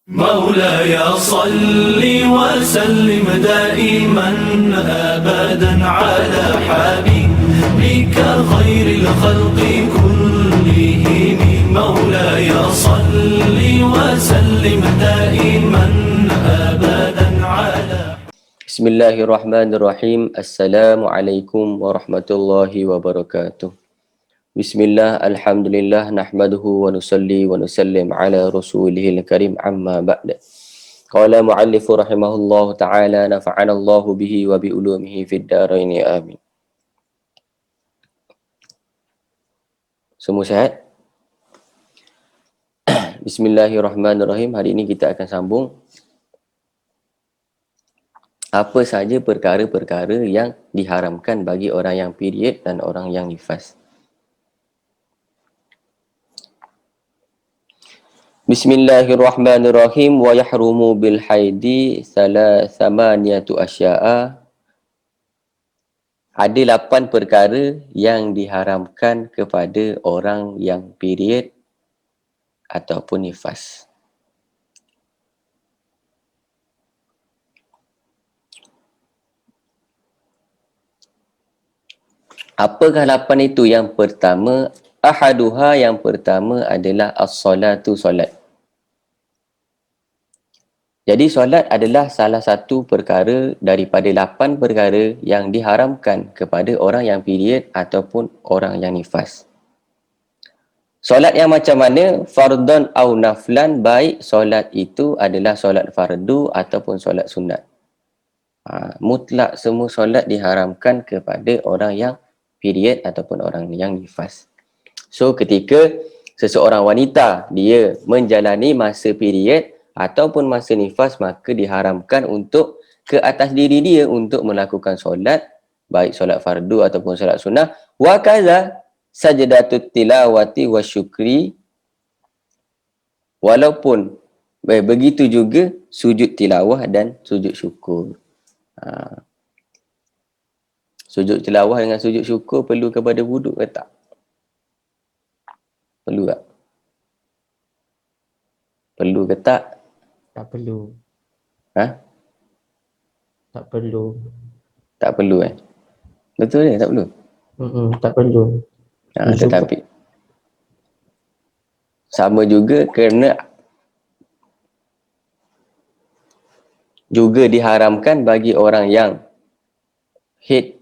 مولاي صل وسلم دائما أبدا على حبيبك خير الخلق كلهم مولاي صل وسلم دائما أبدا على Bismillahirrahmanirrahim. Assalamualaikum warahmatullahi wabarakatuh. Bismillah, alhamdulillah, nahmaduhu wa nusalli wa nusallim ala rasulihil karim amma ba'da. Qala muallifu rahimahullahu ta'ala nafa'ana Allahu bihi wa bi ulumihi fid dharaini amin. Semua sihat? Bismillahirrahmanirrahim. Hari ini kita akan sambung apa saja perkara-perkara yang diharamkan bagi orang yang period dan orang yang nifas. Bismillahirrahmanirrahim. Wa yahrumu bil haidi samaniyatu asya'a. Ada 8 perkara yang diharamkan kepada orang yang period ataupun nifas. Apakah 8 itu? Yang pertama, ahaduha, yang pertama adalah as-salatu, solat. Jadi solat adalah salah satu perkara daripada 8 perkara yang diharamkan kepada orang yang period ataupun orang yang nifas. Solat yang macam mana? Fardhan au naflan, baik solat itu adalah solat fardu ataupun solat sunat. Mutlak semua solat diharamkan kepada orang yang period ataupun orang yang nifas. So ketika seseorang wanita dia menjalani masa period ataupun masa nifas, maka diharamkan untuk ke atas diri dia untuk melakukan solat, baik solat fardu ataupun solat sunnah. Wa kaza sajdatut tilawati wa syukri, walaupun begitu juga sujud tilawah dan sujud syukur. Sujud tilawah dengan sujud syukur perlu kepada wuduk ke tak? Perlu tak? Perlu ke tak? Tak perlu. Ha? Tak perlu. Tak perlu Betul tak perlu? Tak perlu. Tetapi sama juga kerana juga diharamkan bagi orang yang haid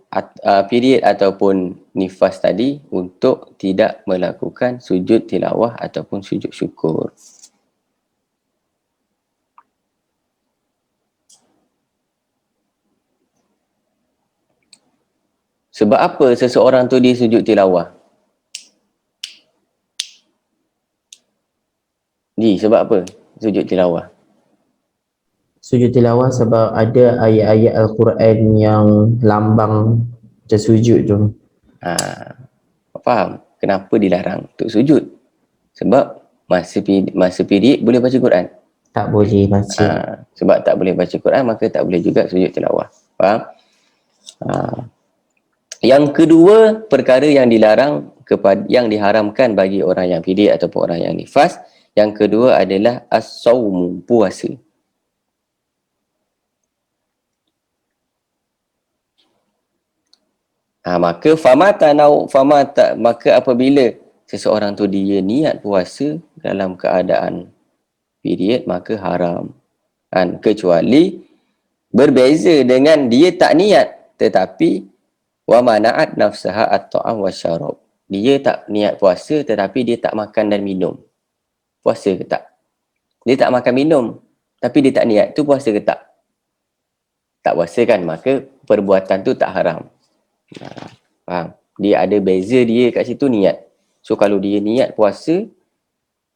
period ataupun nifas tadi untuk tidak melakukan sujud tilawah ataupun sujud syukur. Sebab apa seseorang tu dia sujud tilawah? Sebab apa sujud tilawah? Sujud tilawah sebab ada ayat-ayat Al-Quran yang lambang macam sujud tu. Faham kenapa dilarang untuk sujud? Sebab masa period boleh baca Quran? Tak boleh baca. Sebab tak boleh baca Quran, maka tak boleh juga sujud tilawah. Faham? Yang kedua, perkara yang dilarang yang diharamkan bagi orang yang period ataupun orang yang nifas, yang kedua adalah as-sawmu, puasa. Maka apabila seseorang tu dia niat puasa dalam keadaan period, maka haram. Kecuali berbeza dengan dia tak niat tetapi wa mana'at nafsaha at-ta'am wasyarab. Dia tak niat puasa tetapi dia tak makan dan minum. Puasa ke tak? Dia tak makan minum tapi dia tak niat, tu puasa ke tak? Tak puasa kan? Maka perbuatan tu tak haram. Faham? Dia ada beza dia kat situ niat. So kalau dia niat puasa,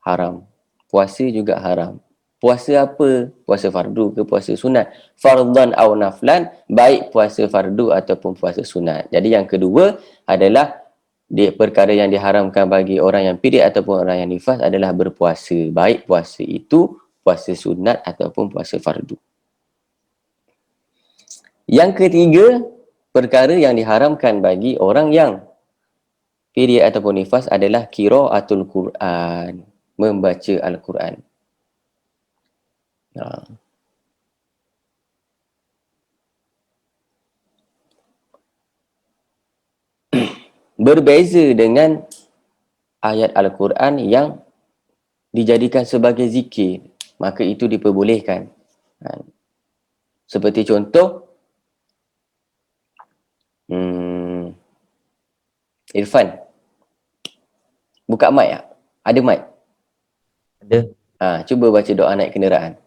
haram. Puasa juga haram. Puasa apa? Puasa fardu ke puasa sunat? Fardhan au naflan, baik puasa fardu ataupun puasa sunat. Jadi yang kedua adalah perkara yang diharamkan bagi orang yang period ataupun orang yang nifas adalah berpuasa. Baik puasa itu puasa sunat ataupun puasa fardu. Yang ketiga, perkara yang diharamkan bagi orang yang period ataupun nifas adalah qiraatul Quran, membaca Al-Quran. Berbeza dengan ayat Al-Quran yang dijadikan sebagai zikir, maka itu diperbolehkan. Seperti contoh, Irfan, buka mic tak? Ada mic? Ada. Cuba baca doa naik kenderaan.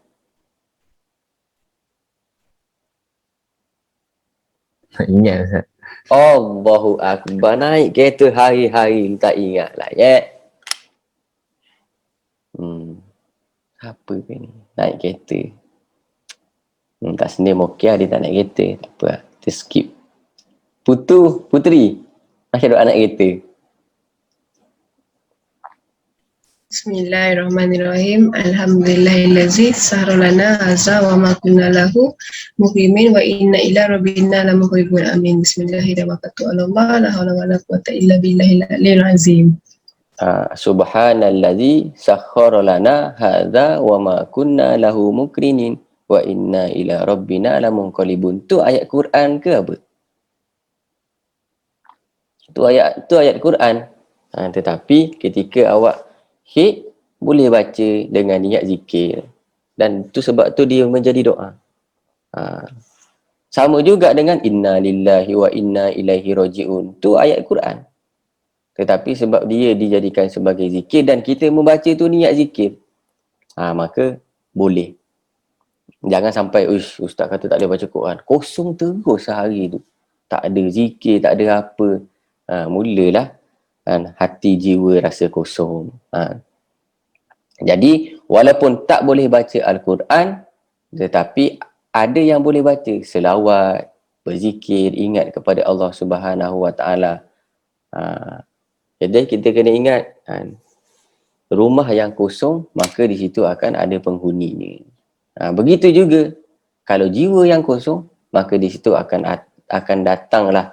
Tak ingat Ustaz. Allahu Akbar, naik kereta hari-hari tak ingat lah ya. Apa ke ni? Naik kereta. Tak senim okey lah, dia tak naik kereta. Tak apa lah, kita skip. Putri, macam doa naik kereta. Bismillahirrahmanirrahim. Alhamdulillahillazi sahara lana haza wa ma kunna lahu muqrimin wa inna ila rabbina lamunqalibun. Amin. Bismillahirrahmanirrahim. La haula wala quwwata illa billahil aliyyil azim. Subhanallazi sakhkhara lana hadza wa ma kunna lahu muqrinin wa inna ila rabbina lamunqalibun. Tu ayat Quran ke apa? Tu ayat Quran. Tetapi ketika awak boleh baca dengan niat zikir, dan tu sebab tu dia menjadi doa. Sama juga dengan inna lillahi wa inna ilaihi raji'un. Tu ayat Quran. Tetapi sebab dia dijadikan sebagai zikir dan kita membaca tu niat zikir, maka boleh. Jangan sampai ustaz kata tak boleh baca Quran, kosong terus sehari tu, tak ada zikir, tak ada apa. Mulalah hati jiwa rasa kosong. Jadi walaupun tak boleh baca Al-Quran, tetapi ada yang boleh baca selawat, berzikir, ingat kepada Allah Subhanahu Wa Taala. Jadi kita kena ingat, rumah yang kosong, maka di situ akan ada penghuninya. Begitu juga kalau jiwa yang kosong, maka di situ akan datanglah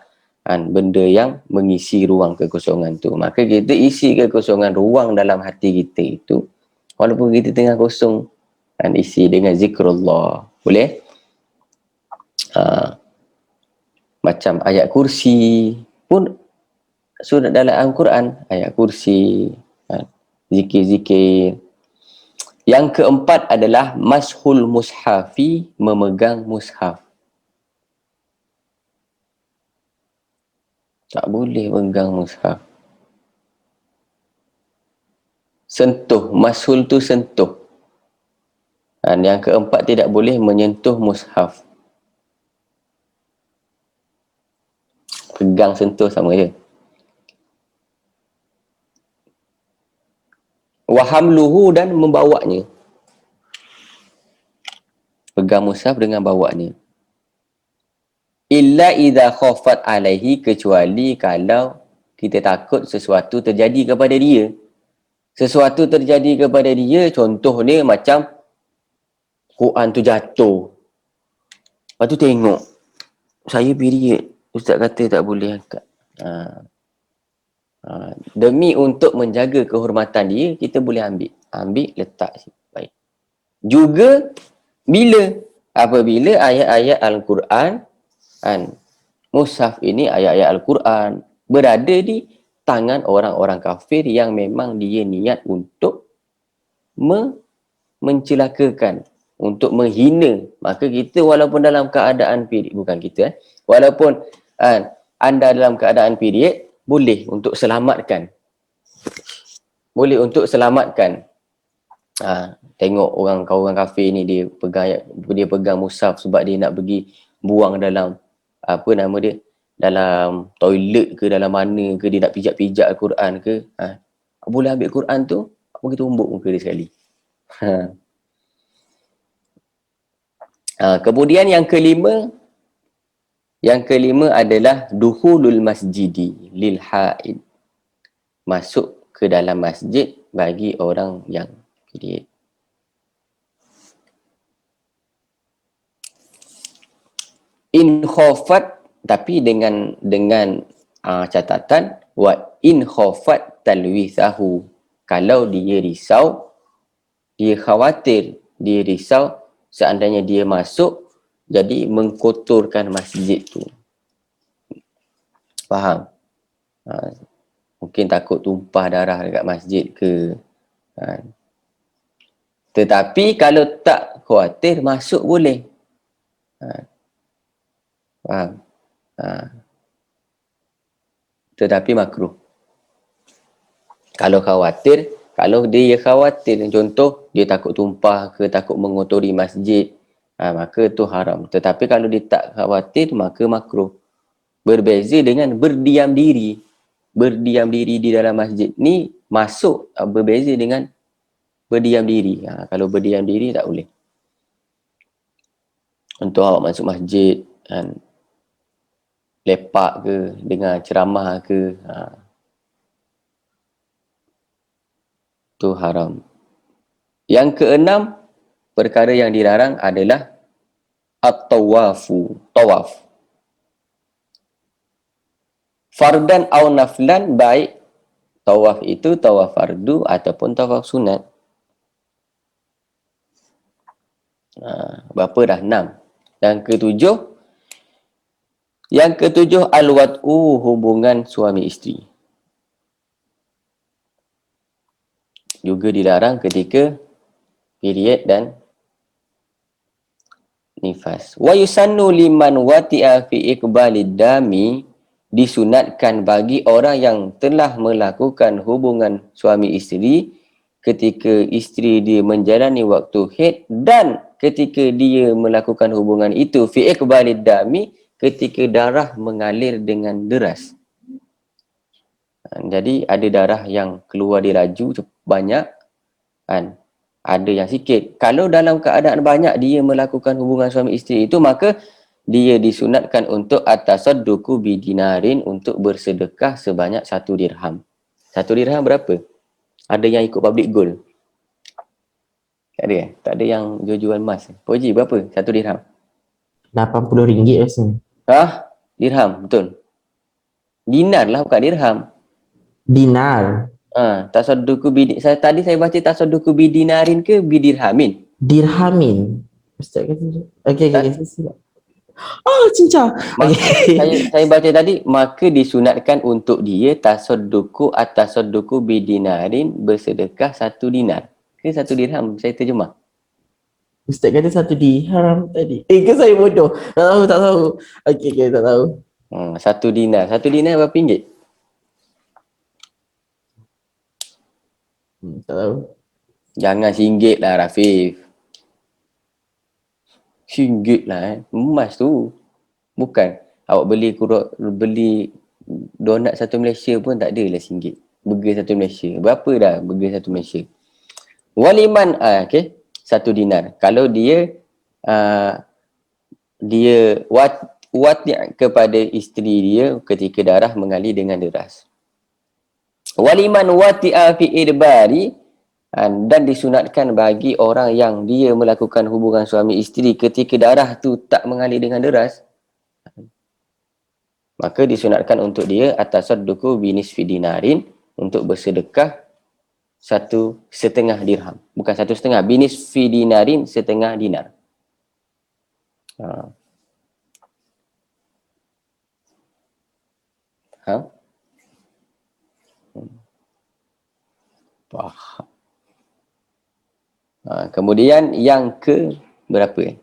benda yang mengisi ruang kekosongan tu. Maka kita isi kekosongan ruang dalam hati kita itu, walaupun kita tengah kosong, isi dengan zikrullah. Boleh? Macam ayat kursi pun surat dalam Al-Quran, ayat kursi, zikir-zikir. Yang keempat adalah mashul mushafi, memegang mushaf. Tak boleh pegang mushaf. Sentuh, mashul tu sentuh. Dan yang keempat, tidak boleh menyentuh mushaf. Pegang, sentuh sama je. Wahamluhu, dan membawanya. Pegang mushaf dengan bawanya. Illa idza khafat alaihi, kecuali kalau kita takut sesuatu terjadi kepada dia. Sesuatu terjadi kepada dia, contohnya macam Quran tu jatuh. Lepas tu tengok, saya period, ustaz kata tak boleh angkat. Demi untuk menjaga kehormatan dia, kita boleh ambil letak sini. Baik. Juga apabila ayat-ayat Al-Quran, mushaf ini ayat-ayat Al-Quran berada di tangan orang-orang kafir yang memang dia niat untuk mencelakakan, untuk menghina, maka kita walaupun dalam keadaan period, walaupun anda dalam keadaan period, boleh untuk selamatkan. Tengok orang kafir ni, dia pegang mushaf sebab dia nak pergi buang dalam dalam toilet ke, dalam mana ke, dia nak pijak-pijak Al-Quran ke, boleh ambil Quran tu, pergi tumbuk muka dia sekali. Kemudian yang kelima adalah dukhulul masjidi lil haid, masuk ke dalam masjid bagi orang yang period. In khafat, tapi dengan catatan, wa in khafat talwithahu, kalau dia risau, dia khawatir, dia risau seandainya dia masuk, jadi mengkotorkan masjid tu. Faham? Mungkin takut tumpah darah dekat masjid ke. Tetapi kalau tak khawatir, masuk boleh. Faham? Tetapi makruh. Kalau khawatir, kalau dia khawatir, contoh dia takut tumpah ke, takut mengotori masjid, maka tu haram. Tetapi kalau dia tak khawatir, maka makruh. Berbeza dengan berdiam diri. Berdiam diri di dalam masjid ni masuk, berbeza dengan berdiam diri. Kalau berdiam diri tak boleh. Untuk awak masuk masjid, kan, lepak ke, dengar ceramah ke, tu haram. Yang keenam, perkara yang dilarang adalah at-tawafu, tawaf. Fardan au naflan, baik tawaf itu tawaf fardu ataupun tawaf sunat. Berapa dah? 6. Yang ketujuh al-wad'u, hubungan suami isteri. Juga dilarang ketika period dan nifas. Wa yusannu liman wati'a fi iqbalid dami, disunatkan bagi orang yang telah melakukan hubungan suami isteri ketika isteri dia menjalani waktu haid, dan ketika dia melakukan hubungan itu fi iqbalid dami, ketika darah mengalir dengan deras. Jadi ada darah yang keluar dia laju banyak, kan? Ada yang sikit. Kalau dalam keadaan banyak dia melakukan hubungan suami isteri itu, maka dia disunatkan untuk atasadduqu bidinarin, untuk bersedekah sebanyak 1 dirham. 1 dirham berapa? Ada yang ikut public gold? Tak ada? Tak ada yang jual-jual emas? Poji, berapa 1 dirham? RM80 rasanya. Dirham, betul. Dinar lah, bukan dirham. Dinar. Tasadduqu tadi saya baca tasadduqu bidinarin ke bidirhamin? Dirhamin. Ustaz kata. Okey. Silap. Cincang. Saya baca tadi, maka disunatkan untuk dia tasadduqu bidinarin, bersedekah 1 dinar. Ke 1 dirham? Saya terjemah. Ustaz kata 1 dirham tadi. Ke saya bodoh? Tak tahu. Okey, tak tahu. 1 dinar. 1 dinar berapa ringgit? Tak tahu. Jangan RM1 lah, Rafif. RM1 lah. Emas tu. Bukan. Awak beli donat 1 Malaysia pun tak adalah RM1. Burger 1 Malaysia. Berapa dah burger 1 Malaysia? Waliman, okey. 1 dinar. Kalau dia wati' kepada isteri dia ketika darah mengalir dengan deras. Waliman wati'a fi idbari, dan disunatkan bagi orang yang dia melakukan hubungan suami isteri ketika darah tu tak mengalir dengan deras, maka disunatkan untuk dia atasadduqu binisfi dinarin, untuk bersedekah 1/2 dirham. Bukan 1/2, binisfi dinarin, 1/2 dinar. Faham. Kemudian yang ke berapa?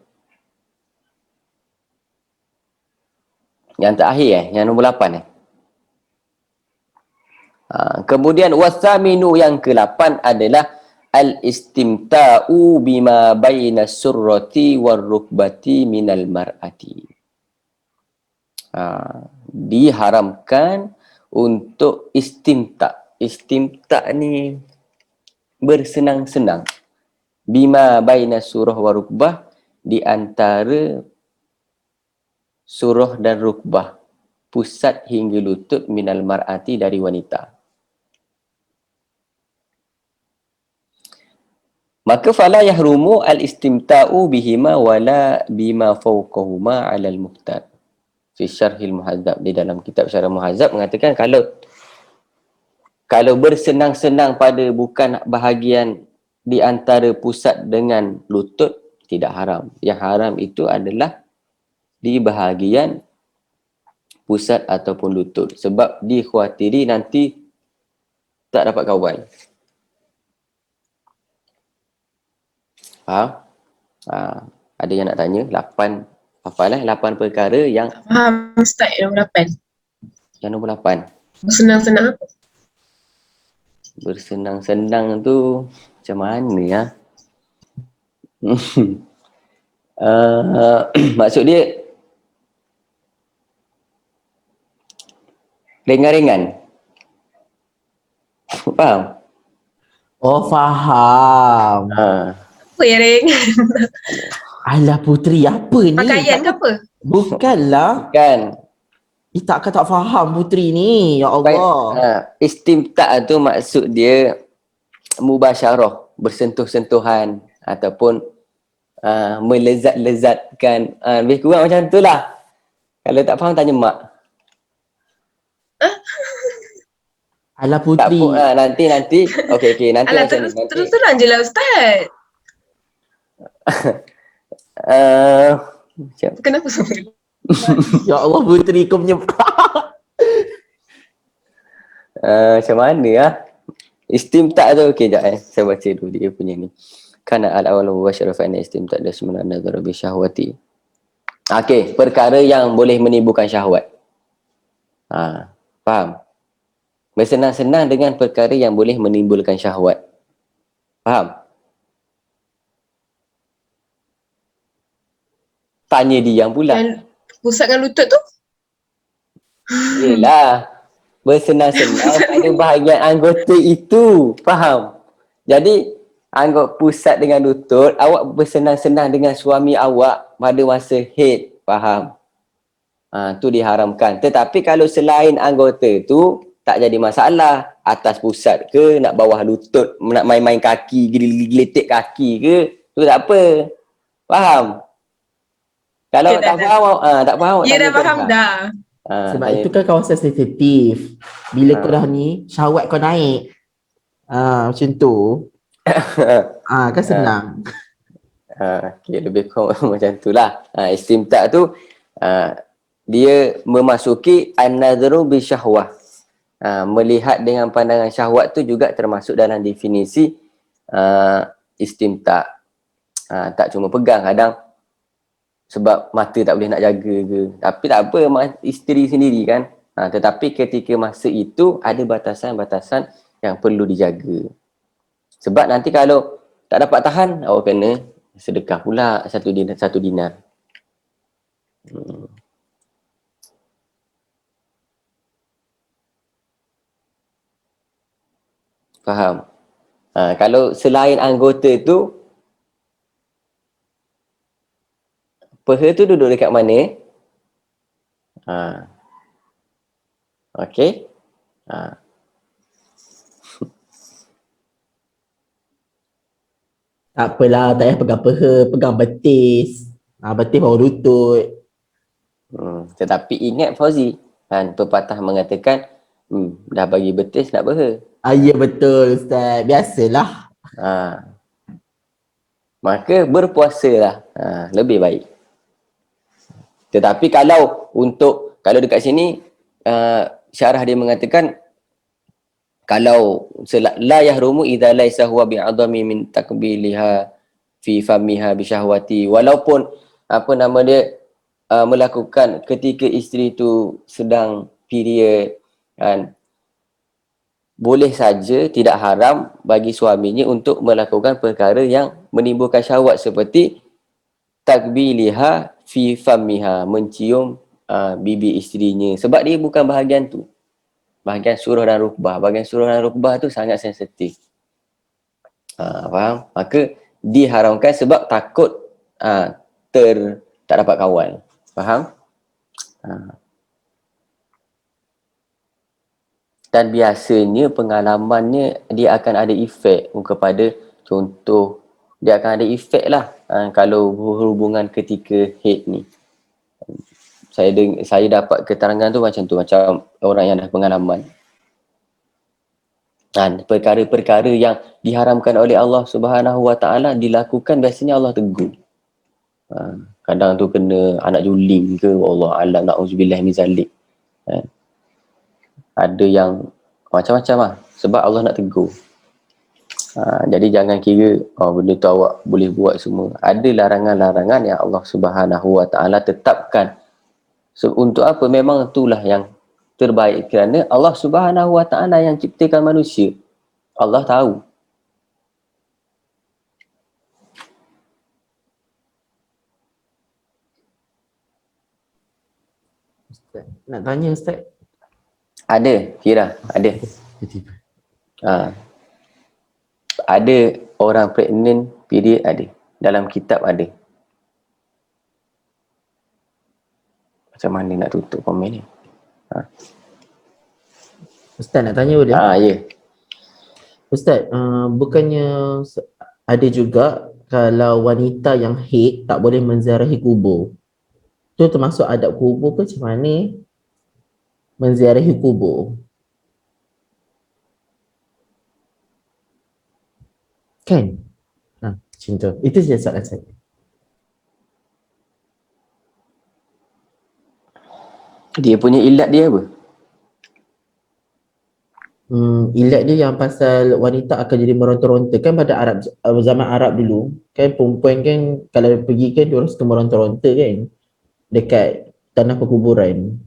Yang terakhir yang nombor 8 kemudian wasaminu, yang ke-8 adalah al-istimta'u bima baina surrati warrukbati minal mar'ati. Diharamkan untuk istimta'. Istimta' ni bersenang-senang. Bima baina surah wa rukbah, di antara surah dan rukbah, pusat hingga lutut, minal mar'ati, dari wanita. Maka fala yahrumu al-istimta'u bihima wala bima fawqahuma 'ala al-muqtad. Fi syarhil muhadzab, di dalam kitab syarah muhadzab mengatakan kalau bersenang-senang pada bukan bahagian di antara pusat dengan lutut, tidak haram. Yang haram itu adalah di bahagian pusat ataupun lutut. Sebab dikhawatiri nanti tak dapat kawan. Faham? Ada yang nak tanya? 8 perkara yang Faham Ustaz yang nombor 8. nombor 8. Senang-senang apa? Bersenang-senang tu macam mana ya? Maksud dia ringan-ringan. Faham? Oh, faham. Apa yang ringan? Alah Putri, apa ni? Pakaian ke apa? Bukanlah. Kan? Tak faham Putri ni. Ya Allah. Istimta' tu maksud dia mubasyarah, bersentuh-sentuhan ataupun melezat-lezatkan. Lebih kurang macam tu lah. Kalau tak faham tanya mak. Alah Tak Putri. pun, nanti. Okey, nanti Alah, macam ni. Nanti. terus-terang je lah Ustaz. Macam Kenapa semua? Ya Allah Putri, kau punya macam mana ya? Istimta' tu okey jap saya baca dulu dia punya ni. Kana al-awwal mubasyarah fa inna istimta' dasmuna nadhara bi syahwati. Okey, perkara yang boleh menimbulkan syahwat. Faham? Bersenang-senang dengan perkara yang boleh menimbulkan syahwat. Faham? Tanya dia pula. Yang pusat dengan lutut tu? Yelah. Bersenang-senang pada bahagian anggota itu. Faham? Jadi, anggota pusat dengan lutut, awak bersenang-senang dengan suami awak pada masa haid. Faham? Tu diharamkan. Tetapi kalau selain anggota tu, tak jadi masalah. Atas pusat ke, nak bawah lutut, nak main-main kaki, geletek kaki ke, tu tak apa. Faham? Kalau Ya, tak dah. faham, tak faham. Ya tanya dah faham Tuhan. dah. sebab itu kan kawasan sensitif. Bila kau dah ni, syahwat kau naik. Macam tu. Kan senang. Okay, lebih kurang macam tu lah. Istimta' tu dia memasuki an-nadhru bi syahwah. Melihat dengan pandangan syahwat tu juga termasuk dalam definisi istimta'. Tak cuma pegang, kadang sebab mata tak boleh nak jaga ke. Tapi tak apa, isteri sendiri kan. Tetapi ketika masa itu ada batasan-batasan yang perlu dijaga. Sebab nanti kalau tak dapat tahan, awak kena sedekah pula satu dinar. Faham? Kalau selain anggota tu, peha tu duduk dekat mana? Okey. Tak apalah, tak payah pegang peha, pegang betis. Betis baru lutut. Tetapi ingat Fauzi, pepatah mengatakan dah bagi betis nak peha. Ya betul Ustaz, biasalah. Maka berpuasalah, lebih baik. Tetapi kalau dekat sini syarah dia mengatakan kalau la yahrumu idza laisa huwa bi'adami min takbiliha fi famiha bi syahwati, walaupun melakukan ketika isteri tu sedang period kan, boleh saja tidak haram bagi suaminya untuk melakukan perkara yang menimbulkan syahwat seperti takbiliha fi famiha, mencium bibi isterinya, sebab dia bukan bahagian tu. Bahagian surah dan rukbah. Bahagian surah dan rukbah tu sangat sensitif. Faham? Maka diharamkan sebab takut tak dapat kawan. Faham? Dan biasanya pengalamannya dia akan ada efek kepada, contoh, dia akan ada efek lah kalau berhubungan ketika haid ni. Saya dapat keterangan tu macam tu, macam orang yang dah pengalaman. Perkara-perkara yang diharamkan oleh Allah Subhanahu Wa Taala dilakukan, biasanya Allah tegur. Kadang tu kena anak juling ke, Allah alam, na'udzubillah min zalik. Ada yang macam-macam lah, sebab Allah nak tegur. Jadi jangan kira benda tu awak boleh buat semua. Ada larangan-larangan yang Allah Subhanahu Wa Taala tetapkan. So, untuk apa? Memang itulah yang terbaik, kerana Allah Subhanahu Wa Taala yang ciptakan manusia. Allah tahu. Ustaz, nak tanya Ustaz. Ada, Kira, ada. Tiba-tiba. Ada orang pregnant period, ada. Dalam kitab ada. Macam mana nak tutup komen ni? Ustaz nak tanya boleh? Ya. Ustaz, bukannya ada juga kalau wanita yang haid tak boleh menziarahi kubur. Tu termasuk adab kubur ke macam mana? Menziarahi kubur. Kan? Macam tu. Itu saja soalan saya. Dia punya ilat dia apa? Ilat dia yang pasal wanita akan jadi meronta-ronta. Kan pada Arab, zaman Arab dulu, kan perempuan kan kalau pergi kan diorang suka meronta-ronta kan dekat tanah perkuburan.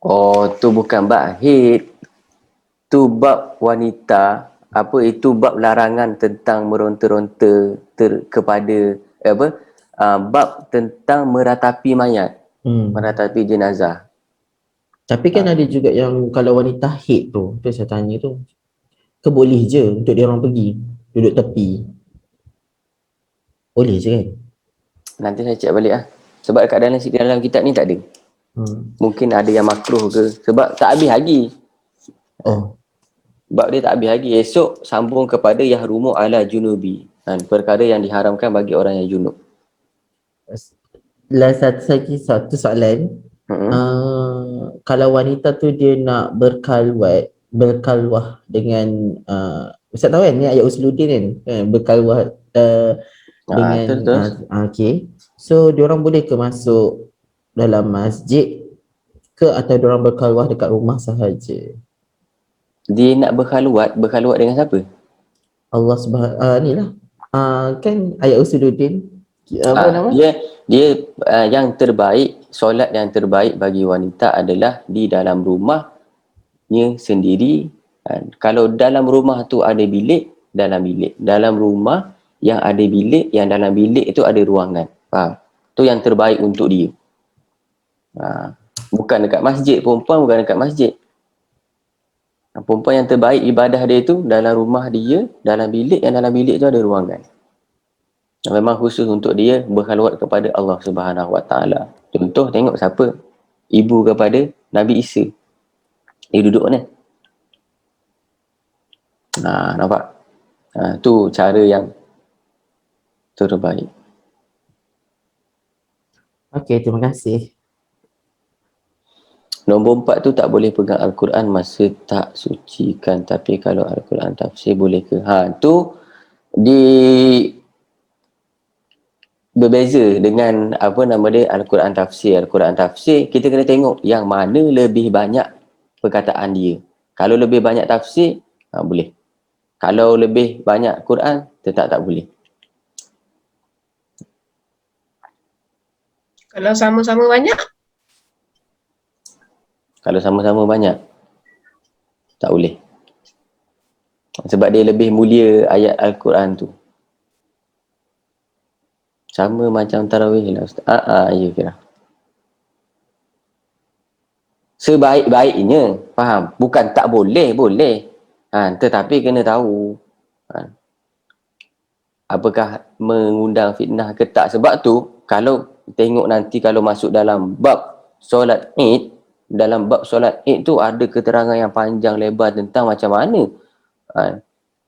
Oh, tu bukan bab haid. Tu bab wanita. Apa itu bab larangan tentang meronta-ronta kepada bab tentang meratapi mayat, meratapi jenazah. Tapi kan ada juga yang kalau wanita haid tu saya tanya tu, boleh je untuk dia orang pergi duduk tepi. Boleh je kan? Nanti saya cek balik lah. Sebab kat dalam kitab ni tak ada. Mungkin ada yang makruh ke, sebab tak habis lagi. Bab dia tak habis lagi. Esok sambung kepada yahrumu ala junubi, perkara yang diharamkan bagi orang yang junub. Satu soalan. Kalau wanita tu dia nak berkalwah dengan Ustaz tahu kan ni ayat Usuluddin kan, berkalwah dengan okey. So diorang boleh ke masuk dalam masjid ke, atau diorang berkalwah dekat rumah sahaja? Dia nak berkhalwat dengan siapa? Allah Subhanahu kan ayat Usuluddin apa nama? Dia yang terbaik, solat yang terbaik bagi wanita adalah di dalam rumahnya sendiri. Kalau dalam rumah tu ada bilik, dalam bilik. Dalam rumah yang ada bilik, yang dalam bilik itu ada ruangan. Faham? Tu yang terbaik untuk dia. Bukan dekat masjid, perempuan bukan dekat masjid. Perempuan yang terbaik ibadah dia tu dalam rumah dia, dalam bilik, yang dalam bilik tu ada ruangan. Memang khusus untuk dia berkhalwat kepada Allah Subhanahu Wa Taala. Contoh, tengok siapa? Ibu kepada Nabi Isa. Dia duduk mana? Nampak? Tu cara yang terbaik. Okey, terima kasih. Nombor 4 tu tak boleh pegang Al-Quran masa tak sucikan, tapi kalau Al-Quran tafsir boleh ke? Berbeza dengan Al-Quran tafsir. Al-Quran tafsir kita kena tengok yang mana lebih banyak perkataan dia. Kalau lebih banyak tafsir, boleh. Kalau lebih banyak Quran, tetap tak boleh. Kalau sama-sama banyak? Kalau sama-sama banyak, tak boleh. Sebab dia lebih mulia ayat Al-Quran tu. Sama macam tarawih lah Ustaz. Ya kira. Sebaik-baiknya, faham? Bukan tak boleh, boleh. Tetapi kena tahu. Apakah mengundang fitnah ke tak. Sebab tu, kalau tengok nanti kalau masuk dalam bab solat Id, dalam bab solat Id tu ada keterangan yang panjang lebar tentang macam mana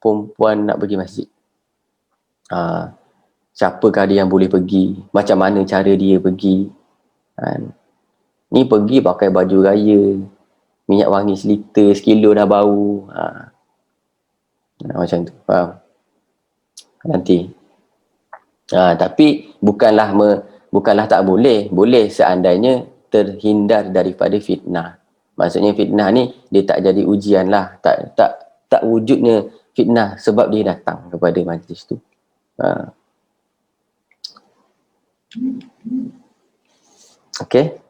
perempuan nak pergi masjid. Siapakah dia yang boleh pergi, macam mana cara dia pergi. Ni pergi pakai baju raya, minyak wangi seliter, sekilo dah bau. Macam tu, faham? Nanti Tapi bukanlah tak boleh. Boleh seandainya terhindar daripada fitnah. Maksudnya fitnah ni dia tak jadi ujian lah. Tak wujudnya fitnah sebab dia datang kepada majlis tu. Okey.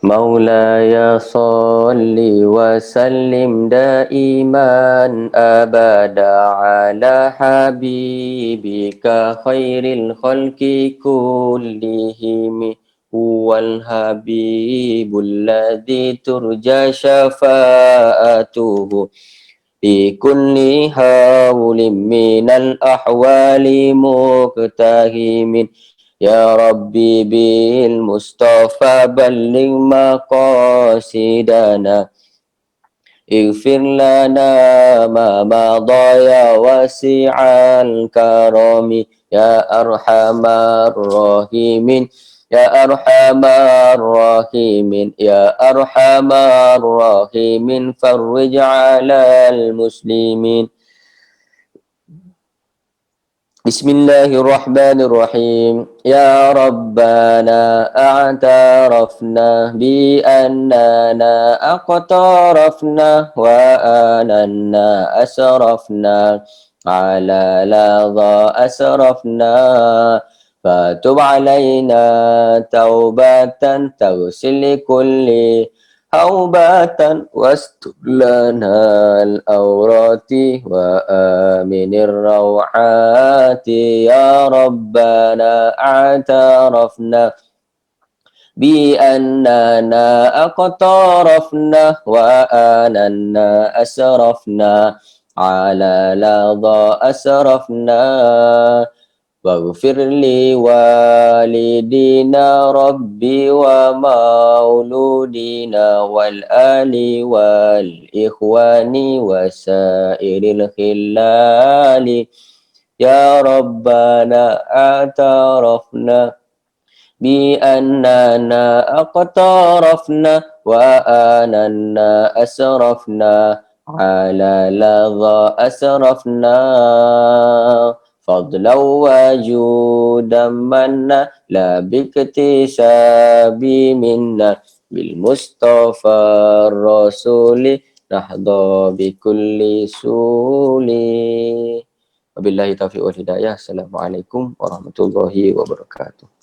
مولاي صل وسلم دائما أبدا على حبيبك خير الخلق كلهم هو الحبيب الذي ترجى شفاعته في كل حول من الأحوال مقتهم يا ربي بالمصطفى بلغ مقاصدنا اغفر لنا ما مضى يا واسع الكرم يا أرحم الراحمين يا أرحم الراحمين يا أرحم الراحمين فرج على المسلمين. بسم الله الرحمن الرحيم يا ربنا اعترفنا بأننا اقترفنا وأننا أسرفنا على لظى أسرفنا فتب علينا توبة تغسل كل توبة واستر لنا الأورات وآمن الروعات يا ربنا اعترفنا بأننا اقترفنا وآننا أسرفنا على لظى أسرفنا واغفر لوالدينا ربي ومولودينا والآل والإخوان وسائر الخلال يا ربنا اعترفنا بأننا اقترفنا وآننا أسرفنا على لظى أسرفنا فضلا وجودا منا لا باكتساب منا بالمصطفى الرسول نحظى بكل سول. وبالله التوفيق والهداية. Assalamualaikum warahmatullahi wabarakatuh.